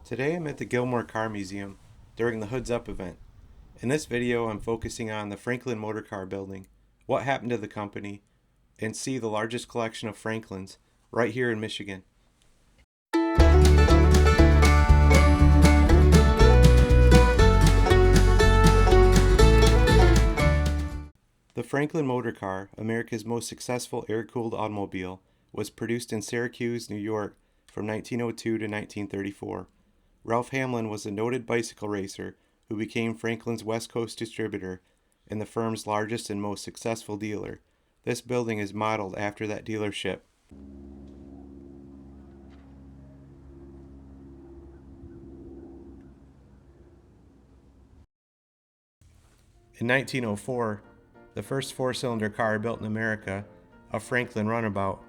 Today I'm at the Gilmore Car Museum during the Hoods Up event. In this video I'm focusing on the Franklin Motorcar building, what happened to the company, and see the largest collection of Franklins right here in Michigan. The Franklin Motorcar, America's most successful air-cooled automobile, was produced in Syracuse, New York from 1902 to 1934. Ralph Hamlin was a noted bicycle racer who became Franklin's West Coast distributor and the firm's largest and most successful dealer. This building is modeled after that dealership. In 1904, the first four-cylinder car built in America, a Franklin Runabout,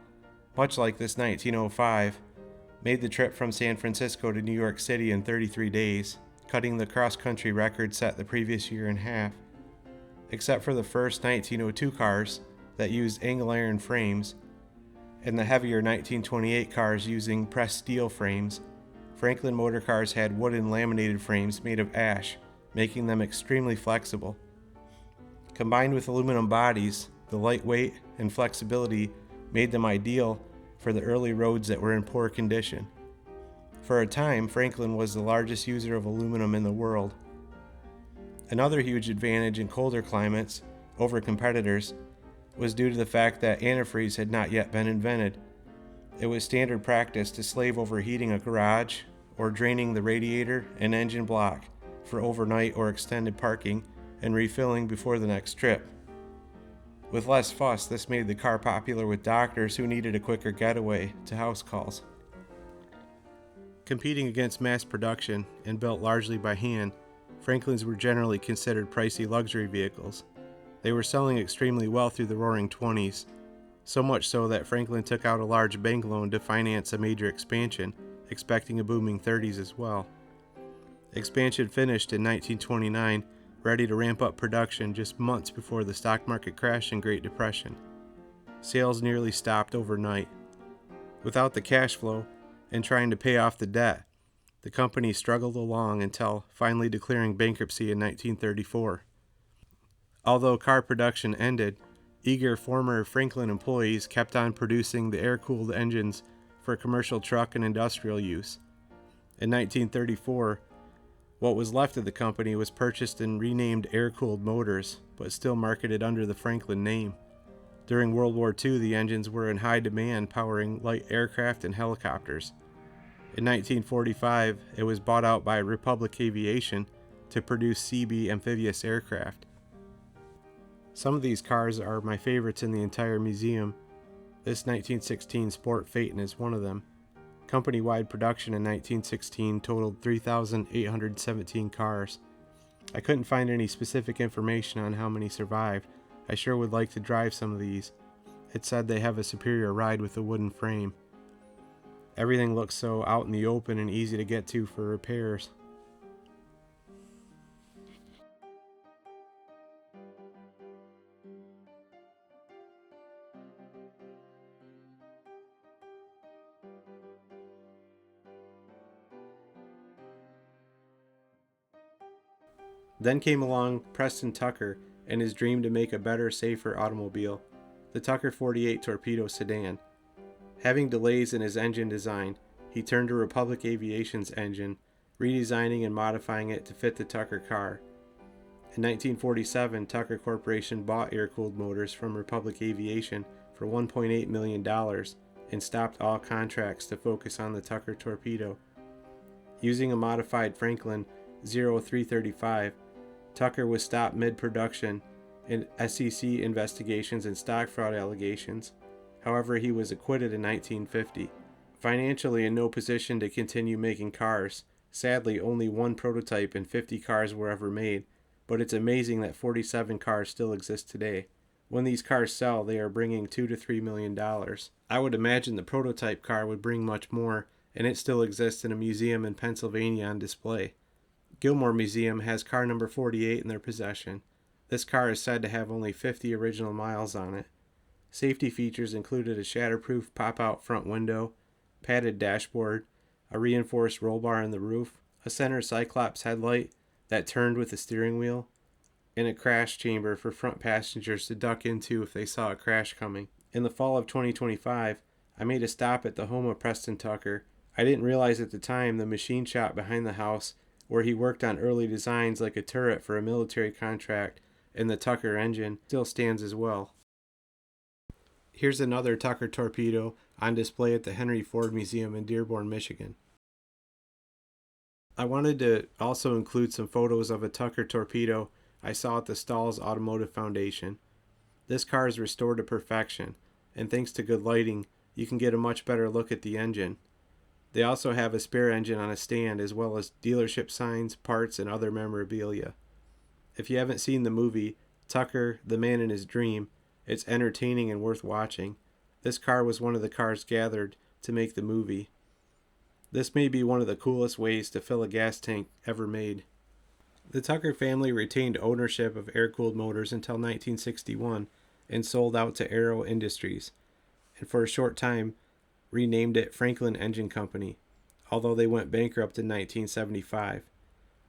much like this 1905, made the trip from San Francisco to New York City in 33 days, cutting the cross-country record set the previous year in half. Except for the first 1902 cars that used angle iron frames and the heavier 1928 cars using pressed steel frames, Franklin motor cars had wooden laminated frames made of ash, making them extremely flexible. Combined with aluminum bodies, the lightweight and flexibility made them ideal for the early roads that were in poor condition. For a time, Franklin was the largest user of aluminum in the world. Another huge advantage in colder climates over competitors was due to the fact that antifreeze had not yet been invented. It was standard practice to slave over heating a garage or draining the radiator and engine block for overnight or extended parking and refilling before the next trip. With less fuss, this made the car popular with doctors who needed a quicker getaway to house calls. Competing against mass production and built largely by hand, Franklins were generally considered pricey luxury vehicles. They were selling extremely well through the Roaring '20s, so much so that Franklin took out a large bank loan to finance a major expansion, expecting a booming '30s as well. Expansion finished in 1929, ready to ramp up production just months before the stock market crash and Great Depression. Sales nearly stopped overnight. Without the cash flow and trying to pay off the debt, the company struggled along until finally declaring bankruptcy in 1934. Although car production ended, eager former Franklin employees kept on producing the air-cooled engines for commercial truck and industrial use. In 1934, what was left of the company was purchased and renamed Air-Cooled Motors, but still marketed under the Franklin name. During World War II, the engines were in high demand, powering light aircraft and helicopters. In 1945, it was bought out by Republic Aviation to produce CB amphibious aircraft. Some of these cars are my favorites in the entire museum. This 1916 Sport Phaeton is one of them. Company-wide production in 1916 totaled 3,817 cars. I couldn't find any specific information on how many survived. I sure would like to drive some of these. It said they have a superior ride with a wooden frame. Everything looks so out in the open and easy to get to for repairs. Then came along Preston Tucker and his dream to make a better, safer automobile, the Tucker 48 Torpedo Sedan. Having delays in his engine design, he turned to Republic Aviation's engine, redesigning and modifying it to fit the Tucker car. In 1947, Tucker Corporation bought air-cooled motors from Republic Aviation for $1.8 million and stopped all contracts to focus on the Tucker Torpedo. Using a modified Franklin 0335, Tucker was stopped mid-production in SEC investigations and stock fraud allegations. However, he was acquitted in 1950. Financially in no position to continue making cars, sadly only one prototype and 50 cars were ever made, but it's amazing that 47 cars still exist today. When these cars sell, they are bringing $2 to $3 million. I would imagine the prototype car would bring much more, and it still exists in a museum in Pennsylvania on display. Gilmore Museum has car number 48 in their possession. This car is said to have only 50 original miles on it. Safety features included a shatterproof pop-out front window, padded dashboard, a reinforced roll bar on the roof, a center Cyclops headlight that turned with the steering wheel, and a crash chamber for front passengers to duck into if they saw a crash coming. In the fall of 2025, I made a stop at the home of Preston Tucker. I didn't realize at the time the machine shop behind the house, where he worked on early designs like a turret for a military contract and the Tucker engine, still stands as well. Here's another Tucker torpedo on display at the Henry Ford Museum in Dearborn, Michigan. I wanted to also include some photos of a Tucker torpedo I saw at the Stalls Automotive Foundation. This car is restored to perfection, and thanks to good lighting, you can get a much better look at the engine. They also have a spare engine on a stand, as well as dealership signs, parts, and other memorabilia. If you haven't seen the movie, Tucker, the Man in His Dream, it's entertaining and worth watching. This car was one of the cars gathered to make the movie. This may be one of the coolest ways to fill a gas tank ever made. The Tucker family retained ownership of air-cooled motors until 1961 and sold out to Aero Industries, and for a short time renamed it Franklin Engine Company, although they went bankrupt in 1975.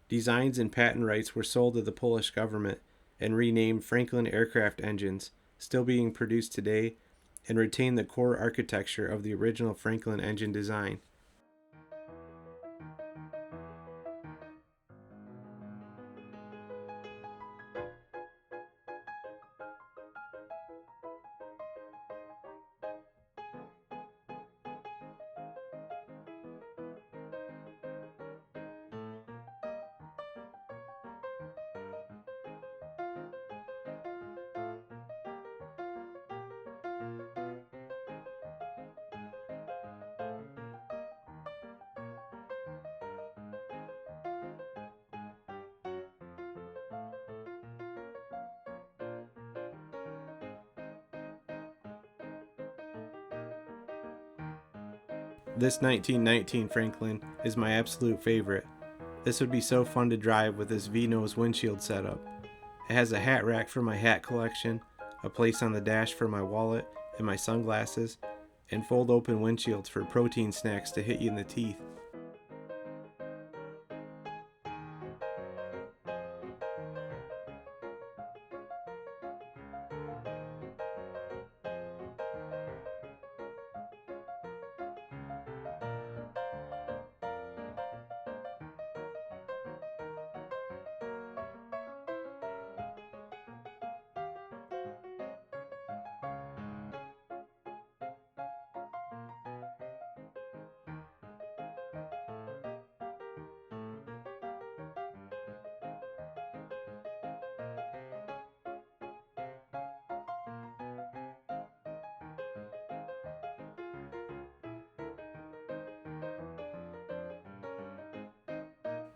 Designs and patent rights were sold to the Polish government and renamed Franklin Aircraft Engines, still being produced today, and retain the core architecture of the original Franklin engine design. This 1919 Franklin is my absolute favorite. This would be so fun to drive with this V-nose windshield setup. It has a hat rack for my hat collection, a place on the dash for my wallet and my sunglasses, and fold open windshields for protein snacks to hit you in the teeth.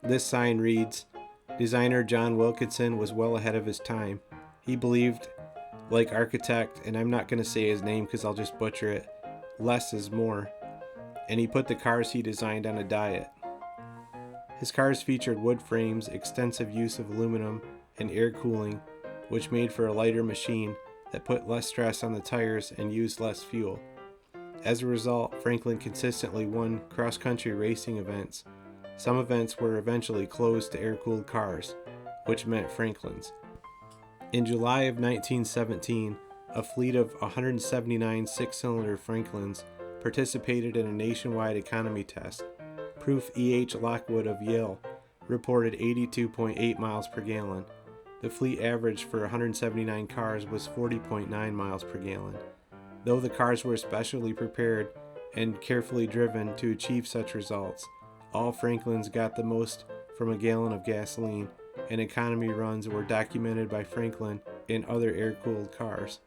This sign reads, "Designer John Wilkinson was well ahead of his time. He believed, like architect, and I'm not going to say his name because I'll just butcher it, less is more. And he put the cars he designed on a diet." His cars featured wood frames, extensive use of aluminum, and air cooling, which made for a lighter machine that put less stress on the tires and used less fuel. As a result, Franklin consistently won cross-country racing events. Some events were eventually closed to air-cooled cars, which meant Franklin's. In July of 1917, a fleet of 179 six-cylinder Franklins participated in a nationwide economy test. Proof E.H. Lockwood of Yale reported 82.8 miles per gallon. The fleet average for 179 cars was 40.9 miles per gallon. Though the cars were specially prepared and carefully driven to achieve such results, all Franklins got the most from a gallon of gasoline, and economy runs were documented by Franklin in other air-cooled cars.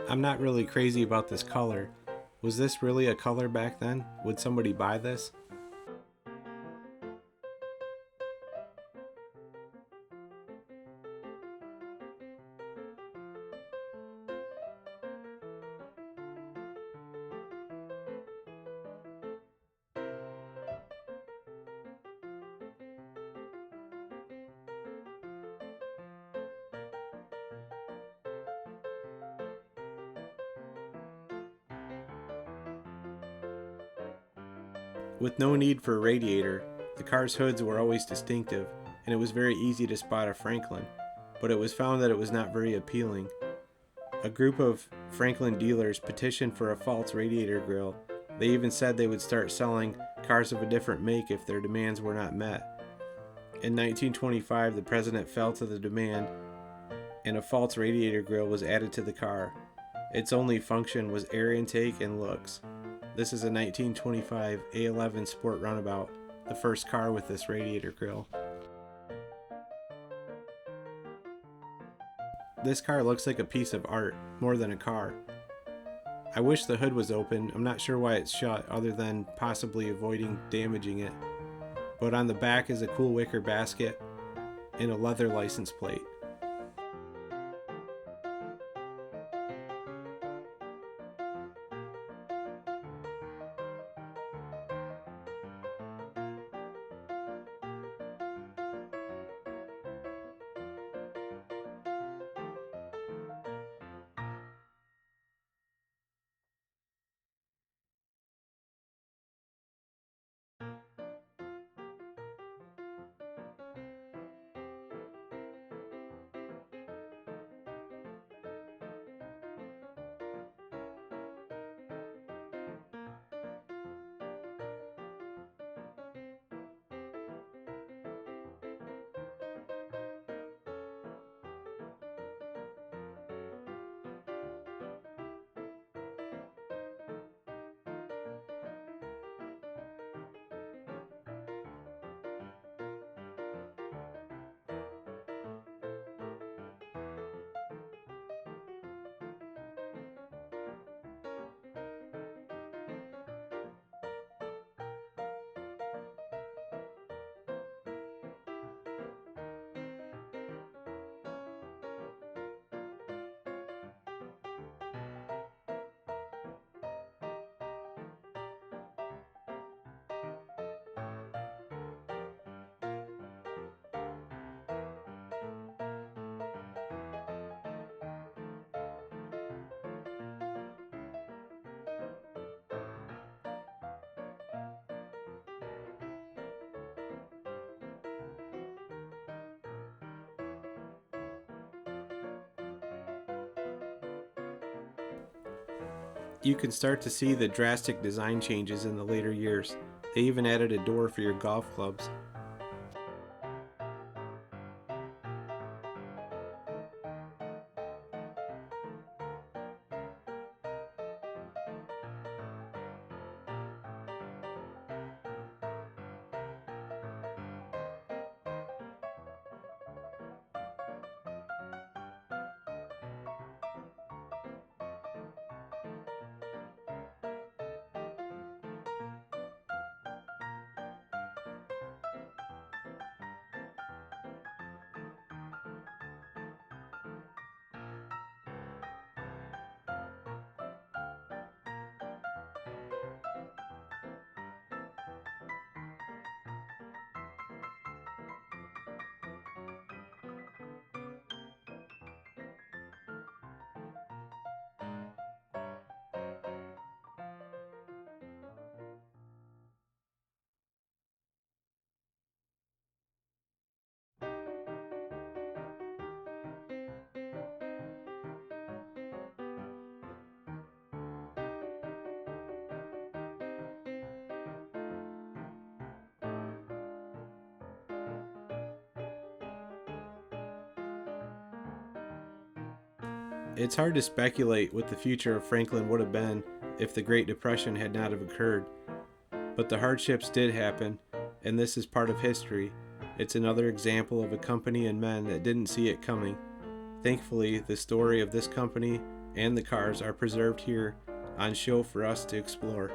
I'm not really crazy about this color. Was this really a color back then? Would somebody buy this? With no need for a radiator, the car's hoods were always distinctive, and it was very easy to spot a Franklin, but it was found that it was not very appealing. A group of Franklin dealers petitioned for a false radiator grille. They even said they would start selling cars of a different make if their demands were not met. In 1925, the president fell to the demand, and a false radiator grille was added to the car. Its only function was air intake and looks. This is a 1925 A11 Sport Runabout, the first car with this radiator grille. This car looks like a piece of art, more than a car. I wish the hood was open. I'm not sure why it's shut, other than possibly avoiding damaging it. But on the back is a cool wicker basket and a leather license plate. You can start to see the drastic design changes in the later years. They even added a door for your golf clubs. It's hard to speculate what the future of Franklin would have been if the Great Depression had not have occurred. But the hardships did happen, and this is part of history. It's another example of a company and men that didn't see it coming. Thankfully, the story of this company and the cars are preserved here on show for us to explore.